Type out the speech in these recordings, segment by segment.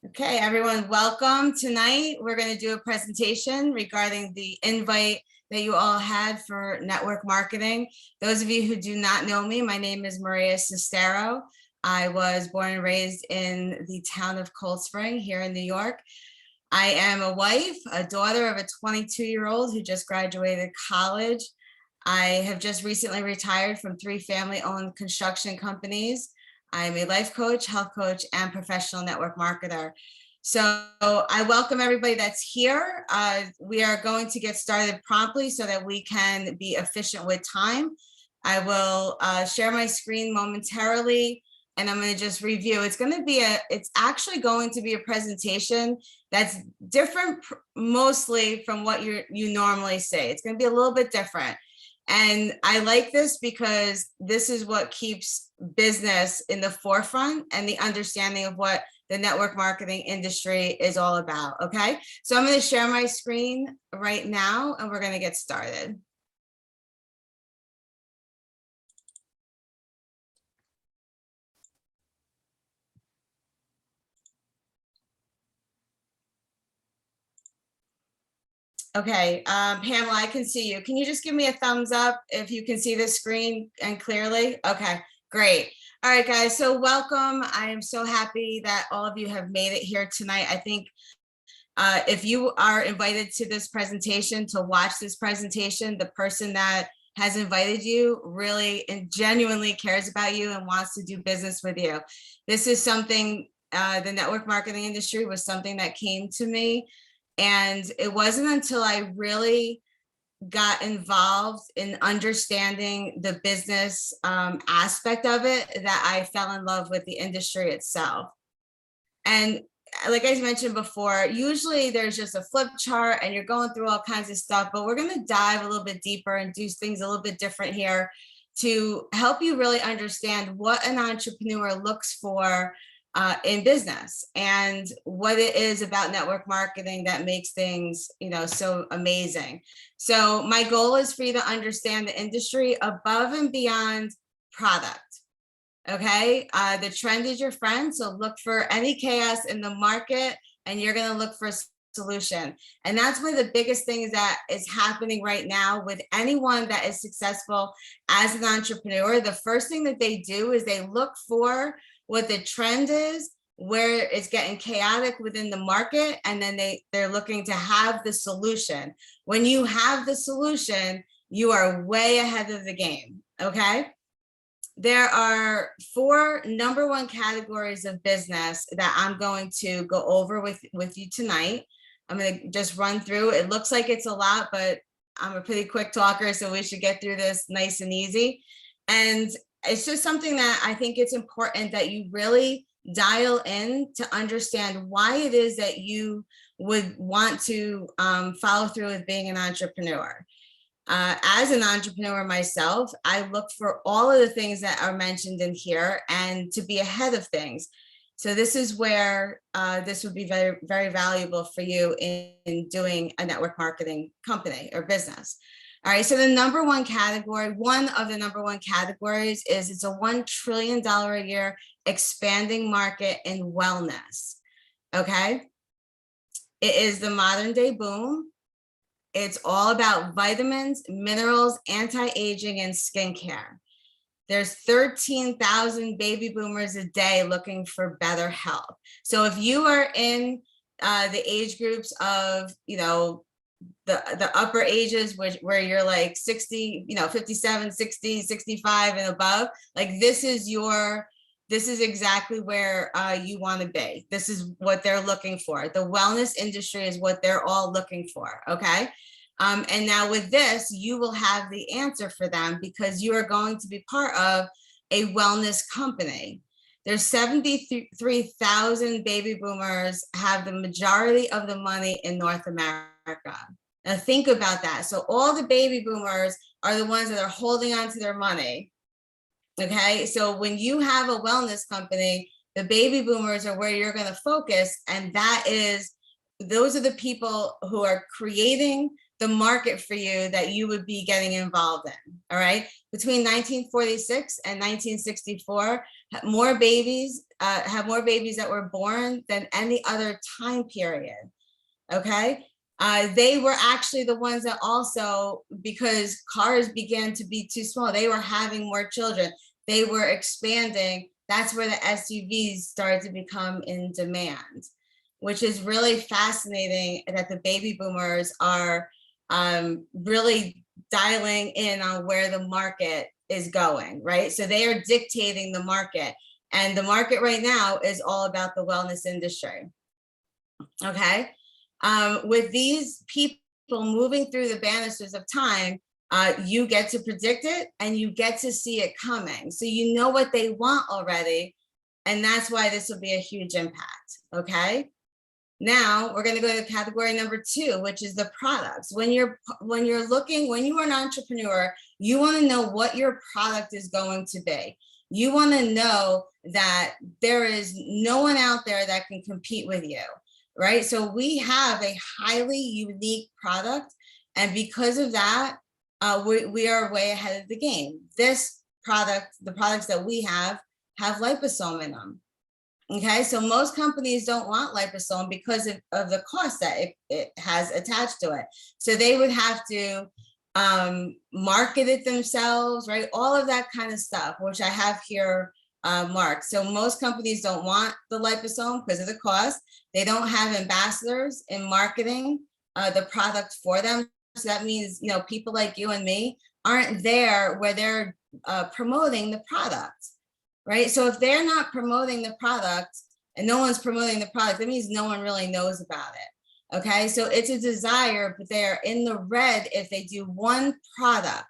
Okay, everyone, welcome. Tonight, we're going to do a presentation regarding the invite that you all had for network marketing. Those of you who do not know me, my name is Maria Sestero. I was born and raised in the town of Cold Spring here in New York. I am a wife, a daughter of a 22-year-old who just graduated college. I have just recently retired from 3 family-owned construction companies. I'm a life coach, health coach, and professional network marketer. So I welcome everybody that's here. We are going to get started promptly so that we can be efficient with time. I will share my screen momentarily, and I'm going to just review. It's actually going to be a presentation that's different mostly from what you normally see. It's going to be a little bit different. And I like this because this is what keeps business in the forefront and the understanding of what the network marketing industry is all about. Okay, so I'm going to share my screen right now and we're going to get started. Okay, Pamela, I can see you. Can you just give me a thumbs up if you can see the screen and clearly? Okay, great. All right, guys, so welcome. I am so happy that all of you have made it here tonight. I think if you are invited to this presentation, to watch this presentation, the person that has invited you really and genuinely cares about you and wants to do business with you. This is something, the network marketing industry was something that came to me. And it wasn't until I really got involved in understanding the business aspect of it that I fell in love with the industry itself. And like I mentioned before, usually there's just a flip chart and you're going through all kinds of stuff, but we're going to dive a little bit deeper and do things a little bit different here to help you really understand what an entrepreneur looks for in business and what it is about network marketing that makes things, so amazing. So my goal is for you to understand the industry above and beyond product. Okay, the trend is your friend. So look for any chaos in the market and you're going to look for a solution. And that's one of the biggest things that is happening right now with anyone that is successful as an entrepreneur. The first thing that they do is they look for what the trend is, where it's getting chaotic within the market, and then they're looking to have the solution. When you have the solution, you are way ahead of the game. Okay. There are 4 number 1 categories of business that I'm going to go over with you tonight. I'm going to just run through. It looks like it's a lot, but I'm a pretty quick talker, so we should get through this nice and easy. And it's just something that I think it's important that you really dial in to understand why it is that you would want to follow through with being an entrepreneur. As an entrepreneur myself, I look for all of the things that are mentioned in here and to be ahead of things. So this is where this would be very, very valuable for you in doing a network marketing company or business. All right, so the number 1 category, one of the number 1 categories is it's a $1 trillion a year expanding market in wellness. Okay, it is the modern day boom. It's all about vitamins, minerals, anti-aging, and skincare. There's 13,000 baby boomers a day looking for better health. So if you are in the age groups of, the upper ages where you're like 60, 57, 60, 65 and above, like this is exactly where you want to be. This is what they're looking for. The wellness industry is what they're all looking for. Okay. And now with this, you will have the answer for them because you are going to be part of a wellness company. There's 73,000 baby boomers have the majority of the money in North America. Now think about that. So all the baby boomers are the ones that are holding on to their money. Okay, so when you have a wellness company, the baby boomers are where you're going to focus, and those are the people who are creating the market for you that you would be getting involved in. All right, between 1946 and 1964, more babies, have more babies that were born than any other time period. Okay. They were actually the ones that also, because cars began to be too small, they were having more children. They were expanding. That's where the SUVs started to become in demand, which is really fascinating that the baby boomers are really dialing in on where the market is going, right? So they are dictating the market. And the market right now is all about the wellness industry. Okay. With these people moving through the banisters of time, you get to predict it and you get to see it coming. So you know what they want already. And that's why this will be a huge impact. Okay. Now we're going to go to category number 2, which is the products. When you are an entrepreneur, you want to know what your product is going to be. You want to know that there is no one out there that can compete with you, right? So we have a highly unique product. And because of that, we are way ahead of the game. This product, the products that we have liposome in them. Okay, so most companies don't want liposome because of the cost that it has attached to it. So they would have to market it themselves, right? All of that kind of stuff, which I have here marked. So most companies don't want the liposome because of the cost. They don't have ambassadors in marketing the product for them. So that means, you know, people like you and me aren't there where they're promoting the product. Right. So if they're not promoting the product and no one's promoting the product, that means no one really knows about it. Okay. So it's a desire, but they're in the red if they do one product.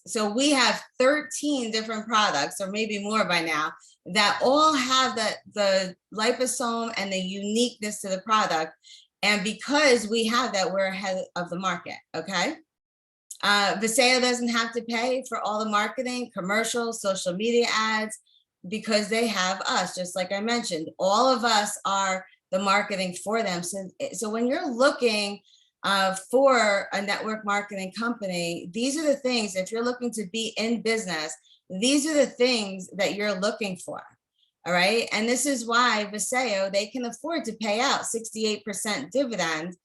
So we have 13 different products, or maybe more by now, that all have the liposome and the uniqueness to the product. And because we have that, we're ahead of the market. Okay. Viseo doesn't have to pay for all the marketing, commercials, social media ads, because they have us, just like I mentioned. All of us are the marketing for them. So when you're looking for a network marketing company, these are the things, if you're looking to be in business, these are the things that you're looking for. All right. And this is why Viseo, they can afford to pay out 68% dividend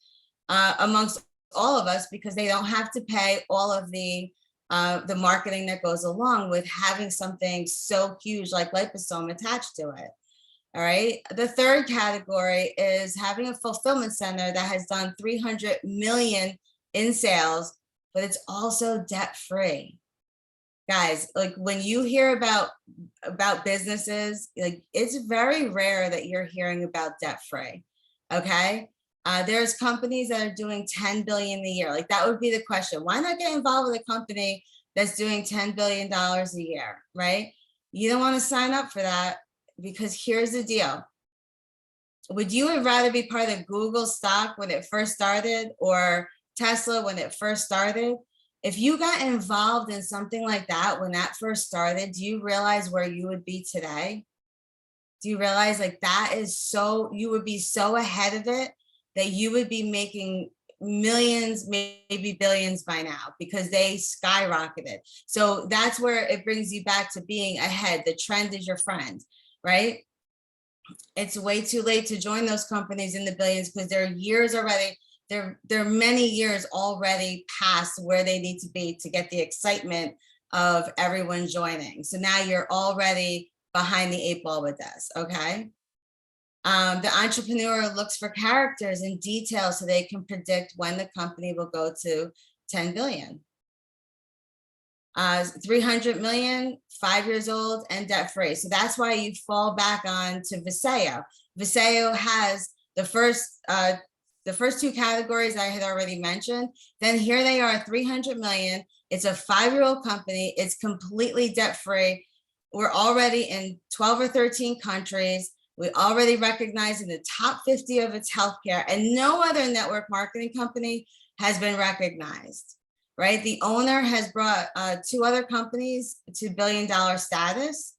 amongst all of us, because they don't have to pay all of the marketing that goes along with having something so huge like liposome attached to it. All right. The third category is having a fulfillment center that has done 300 million in sales, but it's also debt free. Guys, like when you hear about businesses, like it's very rare that you're hearing about debt free. Okay. There's companies that are doing 10 billion a year. Like that would be the question. Why not get involved with a company that's doing $10 billion a year, right? You don't want to sign up for that, because here's the deal. Would you rather be part of Google stock when it first started, or Tesla when it first started? If you got involved in something like that when that first started, do you realize where you would be today? Do you realize like that is so, you would be so ahead of it that you would be making millions, maybe billions by now, because they skyrocketed. So that's where it brings you back to being ahead. The trend is your friend, right? It's way too late to join those companies in the billions, because they're years already, they're many years already past where they need to be to get the excitement of everyone joining. So now you're already behind the 8 ball with this, okay? The entrepreneur looks for characters and details so they can predict when the company will go to 10 billion. 300 million, 5 years old, and debt free. So that's why you fall back on to Viseo. Viseo has the first 2 categories I had already mentioned. Then here they are, 300 million. It's a 5-year-old company. It's completely debt free. We're already in 12 or 13 countries. We already recognize in the top 50 of its healthcare, and no other network marketing company has been recognized, right? The owner has brought 2 other companies to billion-dollar status,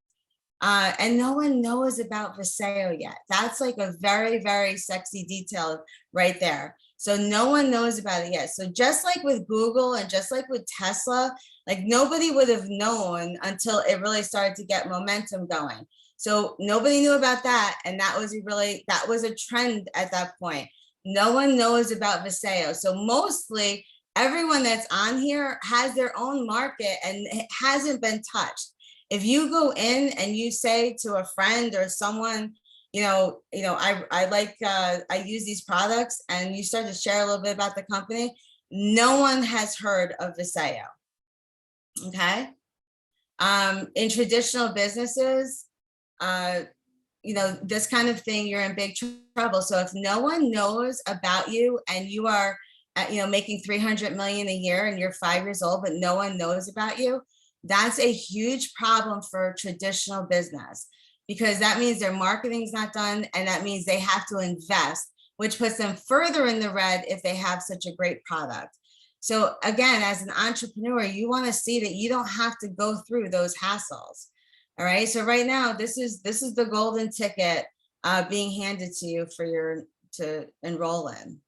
and no one knows about Viseo yet. That's like a very, very sexy detail right there. So no one knows about it yet. So just like with Google and just like with Tesla, like nobody would have known until it really started to get momentum going. So nobody knew about that. And that was a trend at that point. No one knows about Viseo. So mostly everyone that's on here has their own market and it hasn't been touched. If you go in and you say to a friend or someone, I use these products, and you start to share a little bit about the company, no one has heard of Viseo. Okay. In traditional businesses, this kind of thing, you're in big trouble. So if no one knows about you and you are, making 300 million a year and you're 5 years old, but no one knows about you, that's a huge problem for traditional business, because that means their marketing is not done. And that means they have to invest, which puts them further in the red if they have such a great product. So again, as an entrepreneur, you want to see that you don't have to go through those hassles. All right. So right now, this is the golden ticket being handed to you to enroll in.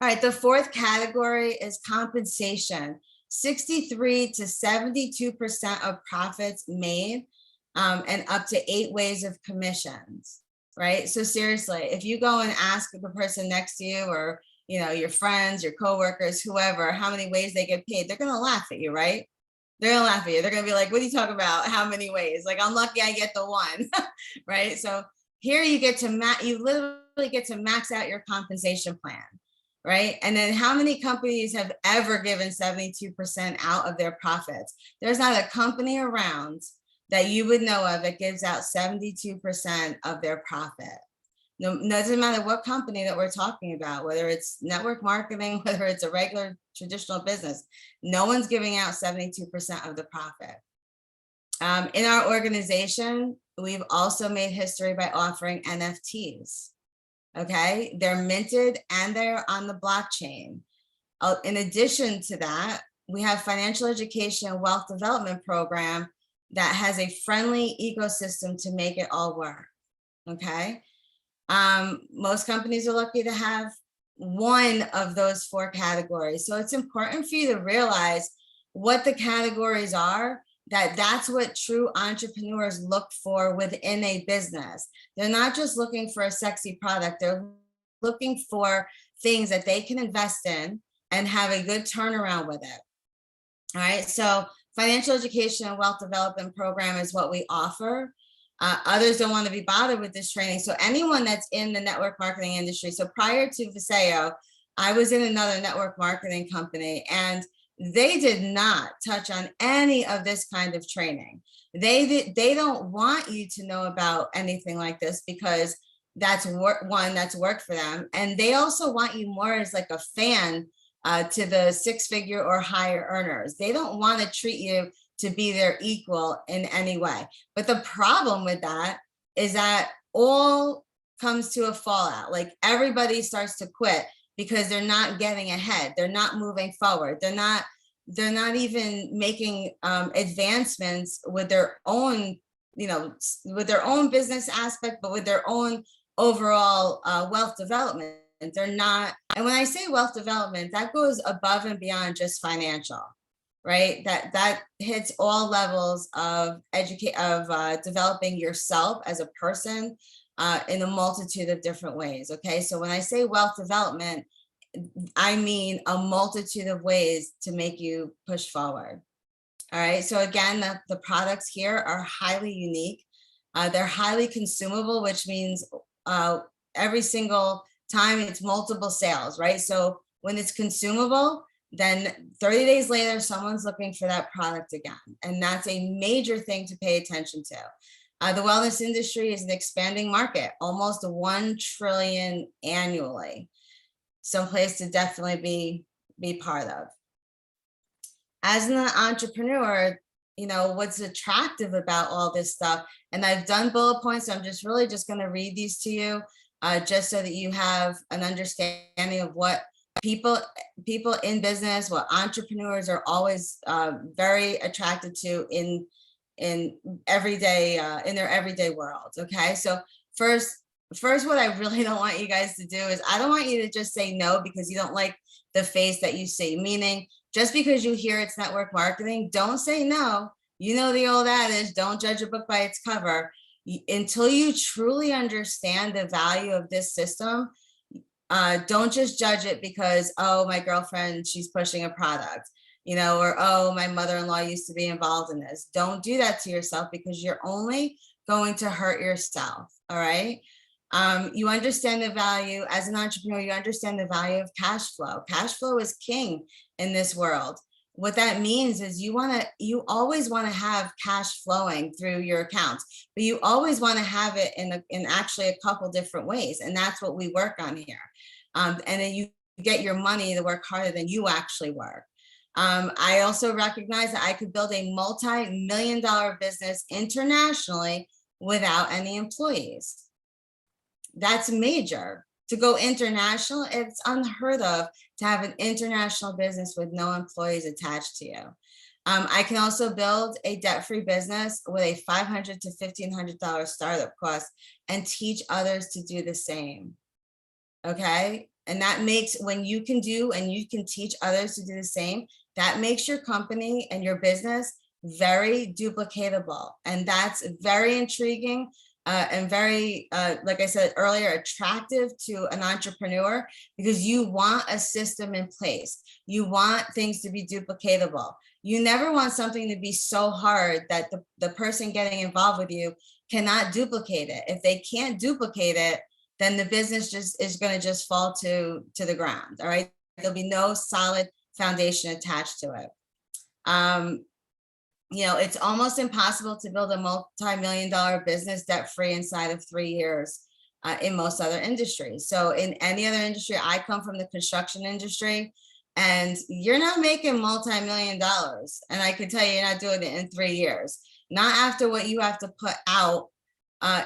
All right. The fourth category is compensation. 63 to 72% of profits made, and up to 8 ways of commissions. Right. So seriously, if you go and ask the person next to you, or your friends, your coworkers, whoever, how many ways they get paid, they're going to laugh at you, right? They're going to laugh at you. They're going to be like, what are you talking about? How many ways? Like, I'm lucky I get the one, right? So here you literally get to max out your compensation plan, right? And then how many companies have ever given 72% out of their profits? There's not a company around that you would know of that gives out 72% of their profit. No, doesn't matter what company that we're talking about, whether it's network marketing, whether it's a regular traditional business, no one's giving out 72% of the profit. In our organization, we've also made history by offering NFTs. Okay, they're minted and they're on the blockchain. In addition to that, we have financial education and wealth development program that has a friendly ecosystem to make it all work. Okay. Most companies are lucky to have one of those 4 categories. So it's important for you to realize what the categories are, that's what true entrepreneurs look for within a business. They're not just looking for a sexy product. They're looking for things that they can invest in and have a good turnaround with it. All right. So financial education and wealth development program is what we offer. Others don't want to be bothered with this training. So anyone that's in the network marketing industry. So prior to Viseo, I was in another network marketing company, and they did not touch on any of this kind of training. They don't want you to know about anything like this, because that's that's work for them. And they also want you more as like a fan to the 6-figure or higher earners. They don't want to treat you to be their equal in any way. But the problem with that is that all comes to a fallout. Like, everybody starts to quit because they're not getting ahead. They're not moving forward. They're not even making advancements with their own, with their own business aspect, but with their own overall wealth development. They're not. And when I say wealth development, that goes above and beyond just financial. Right, that hits all levels of developing yourself as a person in a multitude of different ways. Okay, so when I say wealth development, I mean a multitude of ways to make you push forward. All right, so again, the products here are highly unique. They're highly consumable, which means every single time it's multiple sales, right? So when it's consumable, then 30 days later, someone's looking for that product again. And that's a major thing to pay attention to. The wellness industry is an expanding market, almost 1 trillion annually. Someplace to definitely be part of. As an entrepreneur, what's attractive about all this stuff, and I've done bullet points, so I'm just going to read these to you, just so that you have an understanding of what people in business, what entrepreneurs are always very attracted to in their everyday world. Okay, so first first, what I really don't want you guys to do is I don't want you to just say no because you don't like the face that you see. Meaning, just because you hear it's network marketing, don't say no. You know the old adage, don't judge a book by its cover. Until you truly understand the value of this system, don't just judge it because, oh, my girlfriend, she's pushing a product, you know, or, oh, my mother-in-law used to be involved in this. Don't do that to yourself because you're only going to hurt yourself. All right. You understand the value as an entrepreneur, you understand the value of cash flow. Cash flow is king in this world. What that means is you always want to have cash flowing through your accounts, but you always want to have it in actually a couple different ways. And that's what we work on here. And then you get your money to work harder than you actually work. I also recognize that I could build a multi-million-dollar business internationally without any employees. That's major. To go international, it's unheard of to have an international business with no employees attached to you. I can also build a debt-free business with a $500 to $1,500 startup cost and teach others to do the same. Okay. And that makes, when you can do and you can teach others to do the same, that makes your company and your business very duplicatable. And that's very intriguing and very, like I said earlier, attractive to an entrepreneur because you want a system in place. You want things to be duplicatable. You never want something to be so hard that the person getting involved with you cannot duplicate it. If they can't duplicate it, then the business just is going to just fall to the ground. All right. There'll be no solid foundation attached to it. You know, it's almost impossible to build a multi-million-dollar business debt-free inside of 3 years in most other industries. So in any other industry, I come from the construction industry, and you're not making multi-million dollars. And I can tell you, you're not doing it in 3 years. Not after what you have to put out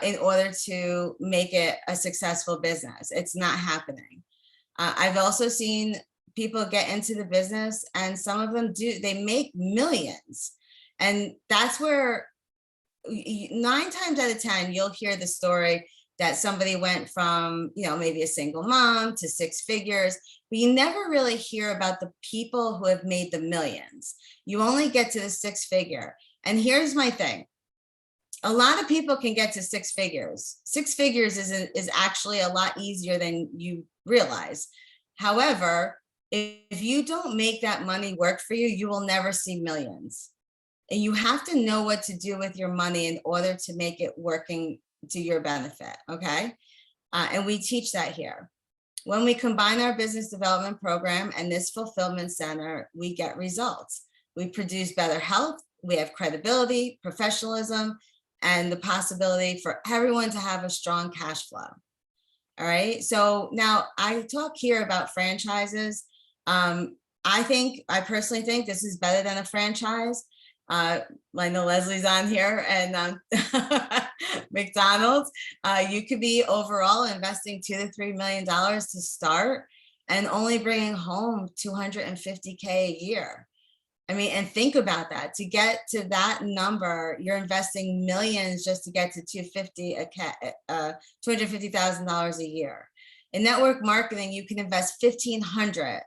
in order to make it a successful business. It's not happening. I've also seen people get into the business, and some of them they make millions. And that's where 9 times out of 10, you'll hear the story that somebody went from, you know, maybe a single mom to 6 figures, but you never really hear about the people who have made the millions. You only get to the 6 figure. And here's my thing. A lot of people can get to 6 figures. 6 figures is actually a lot easier than you realize. However, if you don't make that money work for you, you will never see millions. And you have to know what to do with your money in order to make it working to your benefit, okay? And we teach that here. When we combine our business development program and this fulfillment center, we get results. We produce better health, we have credibility, professionalism, and the possibility for everyone to have a strong cash flow. All right, so now I talk here about franchises. I personally think this is better than a franchise. I know Leslie's on here, and McDonald's, you could be overall investing $2 to $3 million to start and only bringing home $250K a year. I mean, and think about that. To get to that number, you're investing millions just to get to $250,000 a year. In network marketing, you can invest $1,500.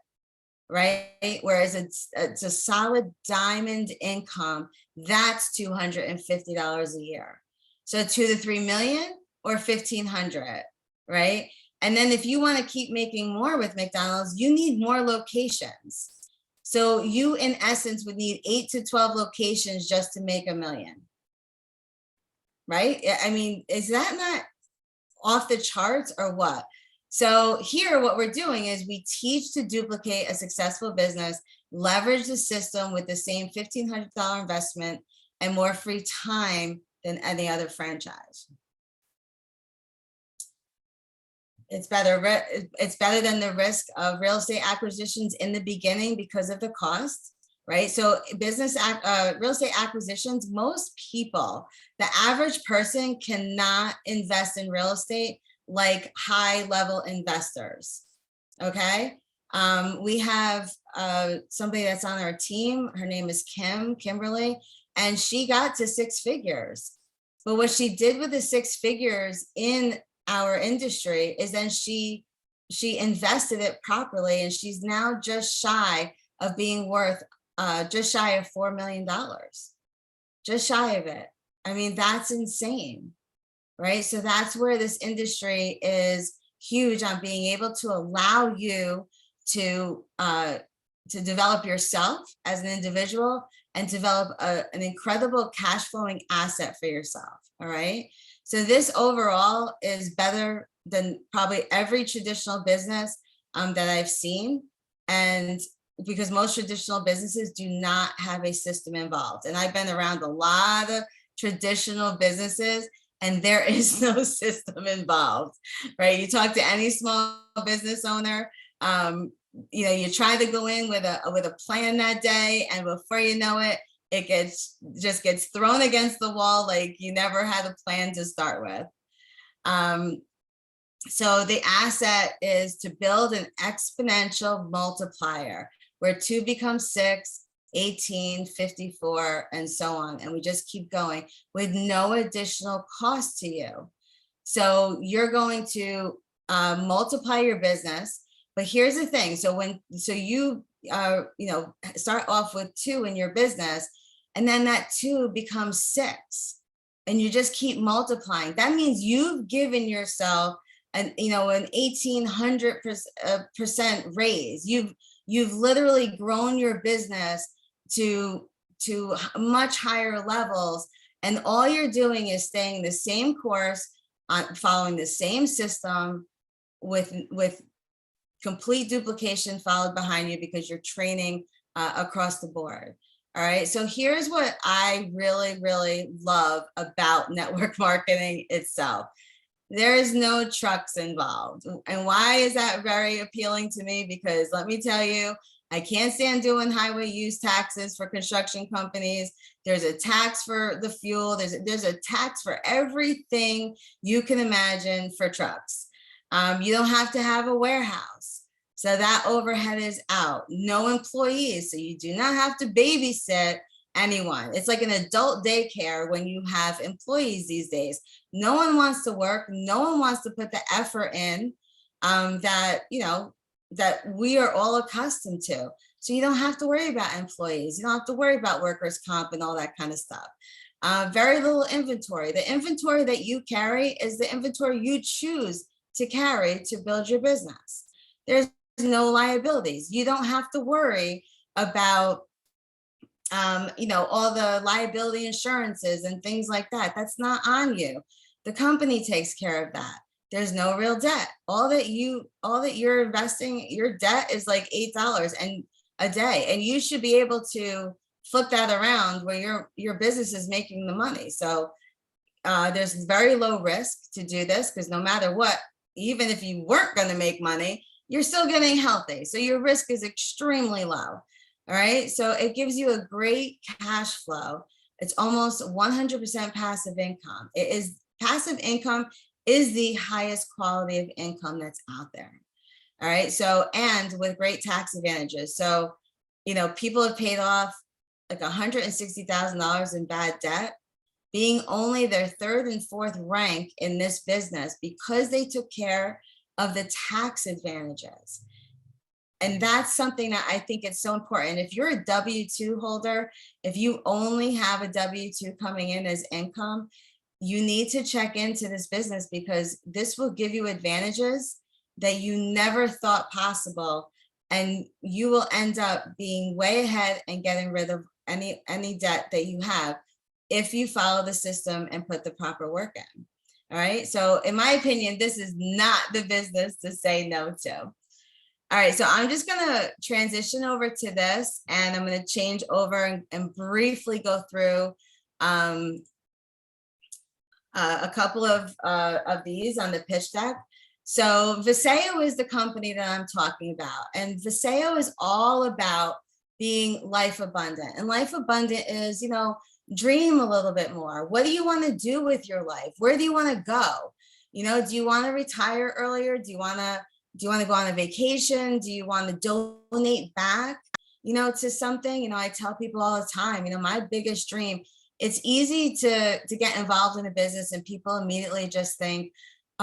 Right? Whereas it's a solid diamond income, that's $250 a year. So 2 to 3 million or 1,500, right? And then if you want to keep making more with McDonald's, you need more locations. So you, in essence, would need 8 to 12 locations just to make $1 million, right? I mean, is that not off the charts or what? So here, what we're doing is we teach to duplicate a successful business, leverage the system with the same $1,500 investment and more free time than any other franchise. It's better than the risk of real estate acquisitions in the beginning because of the cost, right? So real estate acquisitions, most people, the average person cannot invest in real estate like high level investors. Okay. We have somebody that's on our team. Her name is Kimberly, and she got to 6 figures. But what she did with the 6 figures in our industry is then she invested it properly, and she's now just shy of being worth just shy of $4 million, just shy of it. I mean, that's insane, right? So that's where this industry is huge on being able to allow you to develop yourself as an individual and develop an incredible cash flowing asset for yourself. All right. So this overall is better than probably every traditional business that I've seen. And because most traditional businesses do not have a system involved. And I've been around a lot of traditional businesses and there is no system involved, right? You talk to any small business owner, you know, you try to go in with a plan that day, and before you know it, it just gets thrown against the wall like you never had a plan to start with. So the asset is to build an exponential multiplier where 2 becomes 6, 18, 54, and so on. And we just keep going with no additional cost to you. So you're going to multiply your business. But here's the thing. So you know, start off with 2 in your business, and then that 2 becomes 6, and you just keep multiplying. That means you've given yourself an 1,800% raise. You've literally grown your business to much higher levels, and all you're doing is staying the same course, following the same system with complete duplication followed behind you because you're training across the board. All right. So here's what I really, really love about network marketing itself. There is no trucks involved. And why is that very appealing to me? Because let me tell you, I can't stand doing highway use taxes for construction companies. There's a tax for the fuel. There's a tax for everything you can imagine for trucks. You don't have to have a warehouse. So that overhead is out. No employees. So you do not have to babysit anyone. It's like an adult daycare when you have employees these days. No one wants to work. No one wants to put the effort in that we are all accustomed to. So you don't have to worry about employees. You don't have to worry about workers' comp and all that kind of stuff. Very little inventory. The inventory that you carry is the inventory you choose to carry to build your business. There's no liabilities. You don't have to worry about all the liability insurances and things like that. That's not on you. The company takes care of that. There's no real debt. All that you're investing, your debt is like $8 a day, and you should be able to flip that around where your business is making the money. So there's very low risk to do this, because no matter what, even if you weren't going to make money, you're still getting healthy. So your risk is extremely low. All right. So it gives you a great cash flow. It's almost 100% passive income. Passive income is the highest quality of income that's out there. All right. So, and with great tax advantages. So, people have paid off like $160,000 in bad debt, being only their 3rd and 4th rank in this business because they took care of the tax advantages. And that's something that I think it's so important. If you're a W-2 holder, if you only have a W-2 coming in as income, you need to check into this business, because this will give you advantages that you never thought possible. And you will end up being way ahead and getting rid of any debt that you have if you follow the system and put the proper work in. All right. So in my opinion, this is not the business to say no to. All right, so I'm just gonna transition over to this, and I'm gonna change over and briefly go through a couple of these on the pitch deck. So Viseo is the company that I'm talking about, and Viseo is all about being life abundant. And life abundant is, dream a little bit more. What do you want to do with your life? Where do you want to go? Do you want to retire earlier? Do you want to go on a vacation? Do you want to donate back, to something? I tell people all the time, my biggest dream, it's easy to get involved in a business and people immediately just think,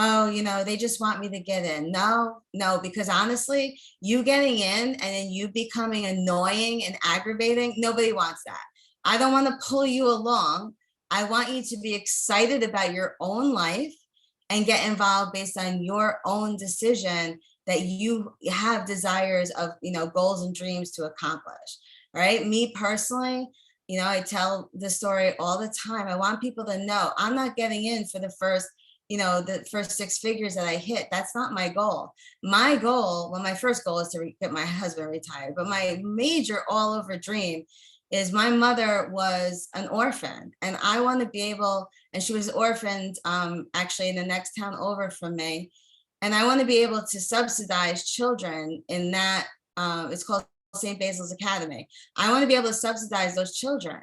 oh, they just want me to get in. No, no, because honestly, you getting in and then you becoming annoying and aggravating, nobody wants that. I don't want to pull you along. I want you to be excited about your own life and get involved based on your own decision that you have desires of, goals and dreams to accomplish. Right? Me personally, I tell the story all the time. I want people to know I'm not getting in for the first six figures that I hit. That's not my goal. My goal, well, my first goal is to get my husband retired, but my major all over dream is my mother was an orphan, and I want to be able, and she was orphaned actually in the next town over from me. And I want to be able to subsidize children in that, it's called St. Basil's Academy. I want to be able to subsidize those children.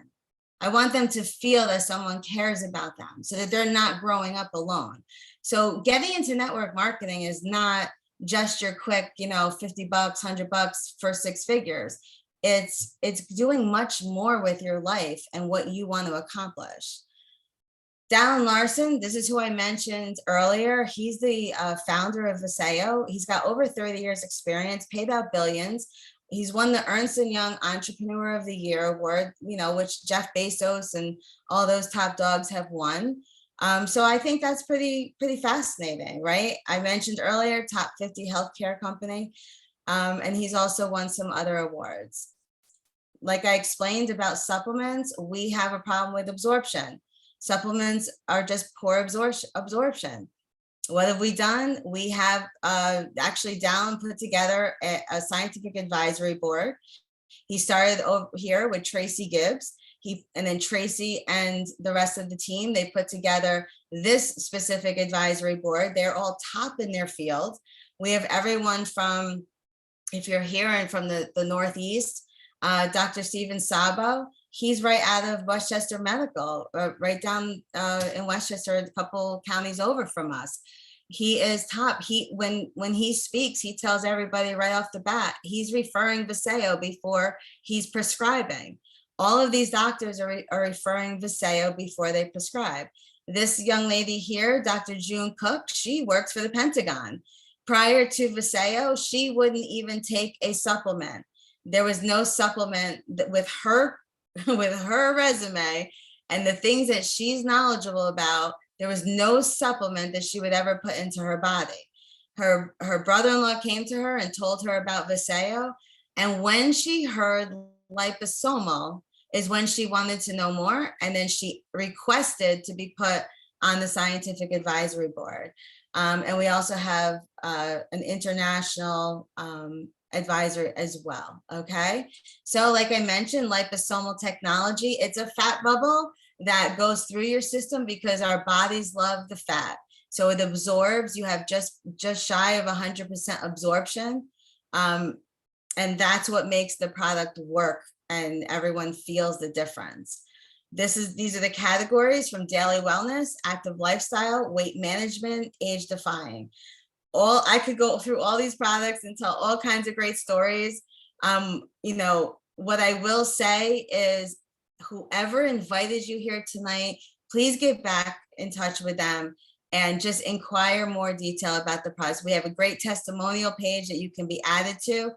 I want them to feel that someone cares about them so that they're not growing up alone. So getting into network marketing is not just your quick, $50, $100 for six figures. It's doing much more with your life and what you want to accomplish. Dallin Larson, this is who I mentioned earlier. He's the founder of Visayo. He's got over 30 years experience, paid out billions. He's won the Ernst & Young Entrepreneur of the Year award, which Jeff Bezos and all those top dogs have won. So I think that's pretty fascinating, right? I mentioned earlier, top 50 healthcare company. And he's also won some other awards. Like I explained about supplements, we have a problem with absorption. Supplements are just poor absorption. What have we done? We have actually Dallin put together a scientific advisory board. He started over here with Tracy Gibbs. And then Tracy and the rest of the team, they put together this specific advisory board. They're all top in their field. We have everyone from, if you're here and from the Northeast, Dr. Stephen Sabo. He's right out of Westchester Medical, right down in Westchester, a couple counties over from us. He is top. When he speaks, he tells everybody right off the bat, he's referring Visayo before he's prescribing. All of these doctors are referring Visayo before they prescribe. This young lady here, Dr. June Cook, she works for the Pentagon. Prior to Visayo, she wouldn't even take a supplement. There was no supplement with her resume and the things that she's knowledgeable about. There was no supplement that she would ever put into her body. Her brother-in-law came to her and told her about Visayo. And when she heard liposomal is when she wanted to know more. And then she requested to be put on the scientific advisory board. And we also have an international advisor as well. Okay. So like I mentioned, liposomal technology, it's a fat bubble that goes through your system because our bodies love the fat. So it absorbs, you have just shy of 100% absorption. And that's what makes the product work, and everyone feels the difference. These are the categories from daily wellness, active lifestyle, weight management, age defying. I could go through all these products and tell all kinds of great stories. What I will say is whoever invited you here tonight, please get back in touch with them and just inquire more detail about the products. We have a great testimonial page that you can be added to.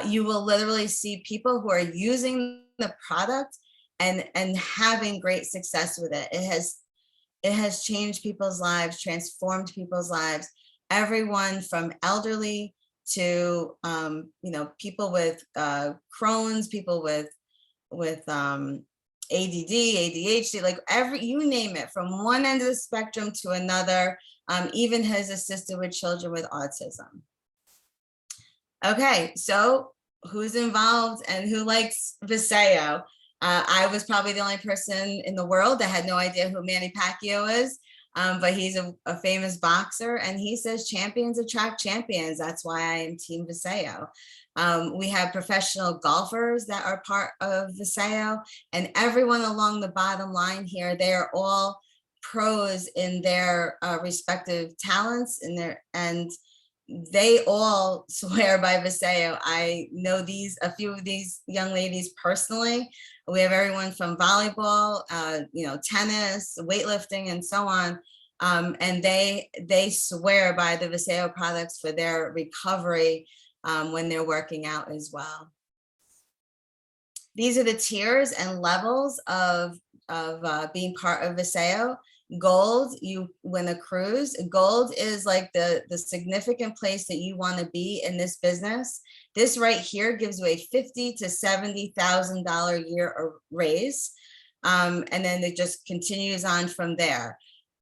You will literally see people who are using the product and having great success with it. It has changed people's lives, transformed people's lives. Everyone from elderly to people with Crohn's, people with ADD, ADHD, like you name it, from one end of the spectrum to another, even has assisted with children with autism. Okay, so who's involved and who likes Visayo? I was probably the only person in the world that had no idea who Manny Pacquiao is, but he's a famous boxer, and he says champions attract champions. That's why I am Team Visayo. We have professional golfers that are part of Visayo, and everyone along the bottom line here, they are all pros in their respective talents and they all swear by Visayo. I know a few of these young ladies personally. We have everyone from volleyball, tennis, weightlifting, and so on. And they swear by the Viseo products for their recovery when they're working out as well. These are the tiers and levels of being part of Viseo. Gold, you win a cruise. Gold is like the significant place that you want to be in this business. This right here gives you a $50,000 to $70,000 a year raise. And then it just continues on from there.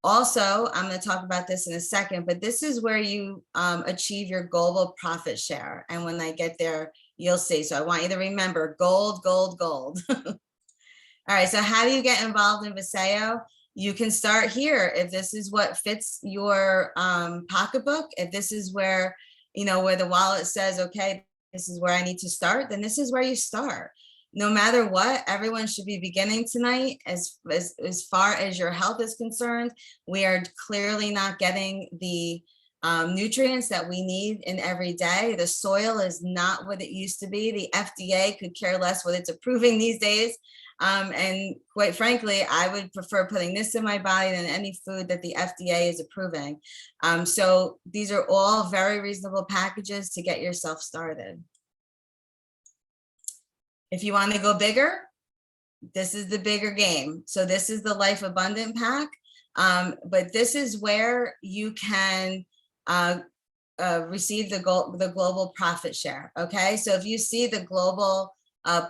Also, I'm going to talk about this in a second, but this is where you achieve your global profit share. And when I get there, you'll see. So I want you to remember gold, gold, gold. All right. So how do you get involved in Viseo? You can start here. If this is what fits your pocketbook, if this is where, where the wallet says, okay, this is where I need to start, then this is where you start. No matter what, everyone should be beginning tonight. As far as your health is concerned, we are clearly not getting the nutrients that we need in every day. The soil is not what it used to be. The FDA could care less what it's approving these days. And quite frankly, I would prefer putting this in my body than any food that the FDA is approving. So these are all very reasonable packages to get yourself started. If you want to go bigger, this is the bigger game. So this is the Life Abundant pack. But this is where you can receive the global profit share. Okay, so if you see the global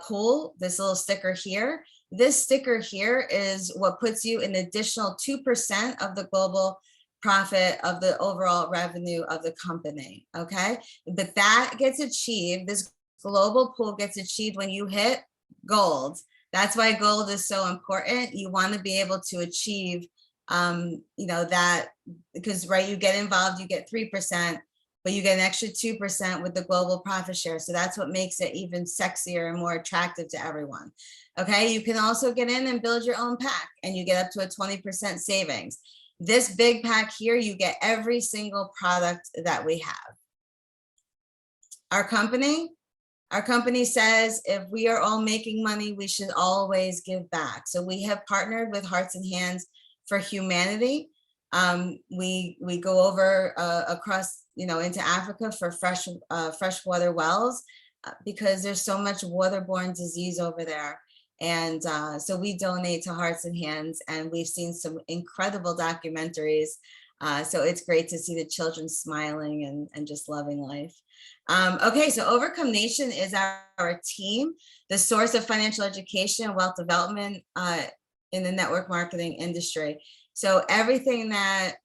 pool, this little sticker here, this sticker here is what puts you an additional 2% of the global profit of the overall revenue of the company. Okay, but that gets achieved, this global pool gets achieved when you hit gold. That's why gold is so important. You want to be able to achieve that, because you get involved, you get 3%, but you get an extra 2% with the global profit share. So that's what makes it even sexier and more attractive to everyone. Okay, you can also get in and build your own pack, and you get up to a 20% savings. This big pack here, you get every single product that we have. Our company says if we are all making money, we should always give back. So we have partnered with Hearts and Hands for Humanity. We go over across, into Africa for freshwater wells because there's so much waterborne disease over there. And so we donate to Hearts and Hands, and we've seen some incredible documentaries. So it's great to see the children smiling and just loving life. Okay, so Overcome Nation is our team, the source of financial education and wealth development in the network marketing industry. So everything that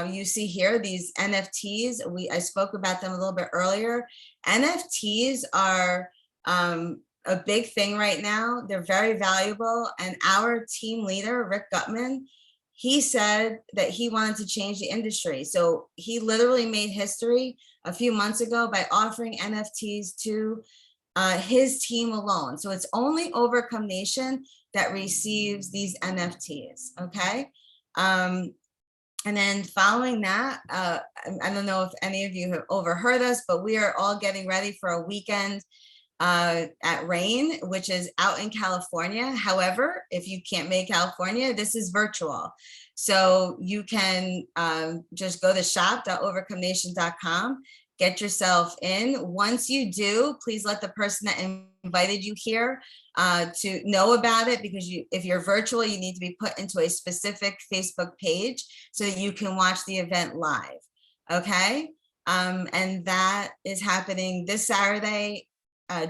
you see here, these NFTs, I spoke about them a little bit earlier. NFTs are a big thing right now. They're very valuable. And our team leader, Rick Gutman, he said that he wanted to change the industry. So he literally made history a few months ago by offering NFTs to his team alone. So it's only Overcome Nation that receives these NFTs, okay? And then following that, I don't know if any of you have overheard us, but we are all getting ready for a weekend at Rain, which is out in California. However, if you can't make California, this is virtual. So you can just go to shop.overcomenation.com, get yourself in. Once you do, please let the person that invited you here to know about it, because if you're virtual, you need to be put into a specific Facebook page so that you can watch the event live. Okay. And that is happening this Saturday,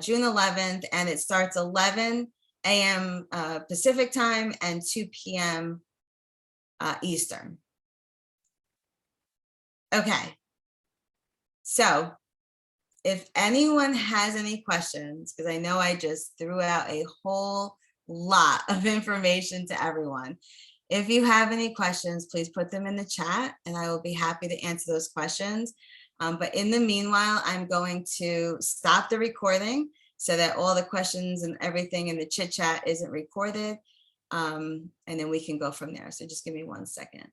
June 11th, and it starts 11 a.m. Pacific time and 2 p.m. Eastern. Okay. So if anyone has any questions, because I know I just threw out a whole lot of information to everyone. If you have any questions, please put them in the chat and I will be happy to answer those questions. But in the meanwhile, I'm going to stop the recording so that all the questions and everything in the chit chat isn't recorded. And then we can go from there. So just give me 1 second.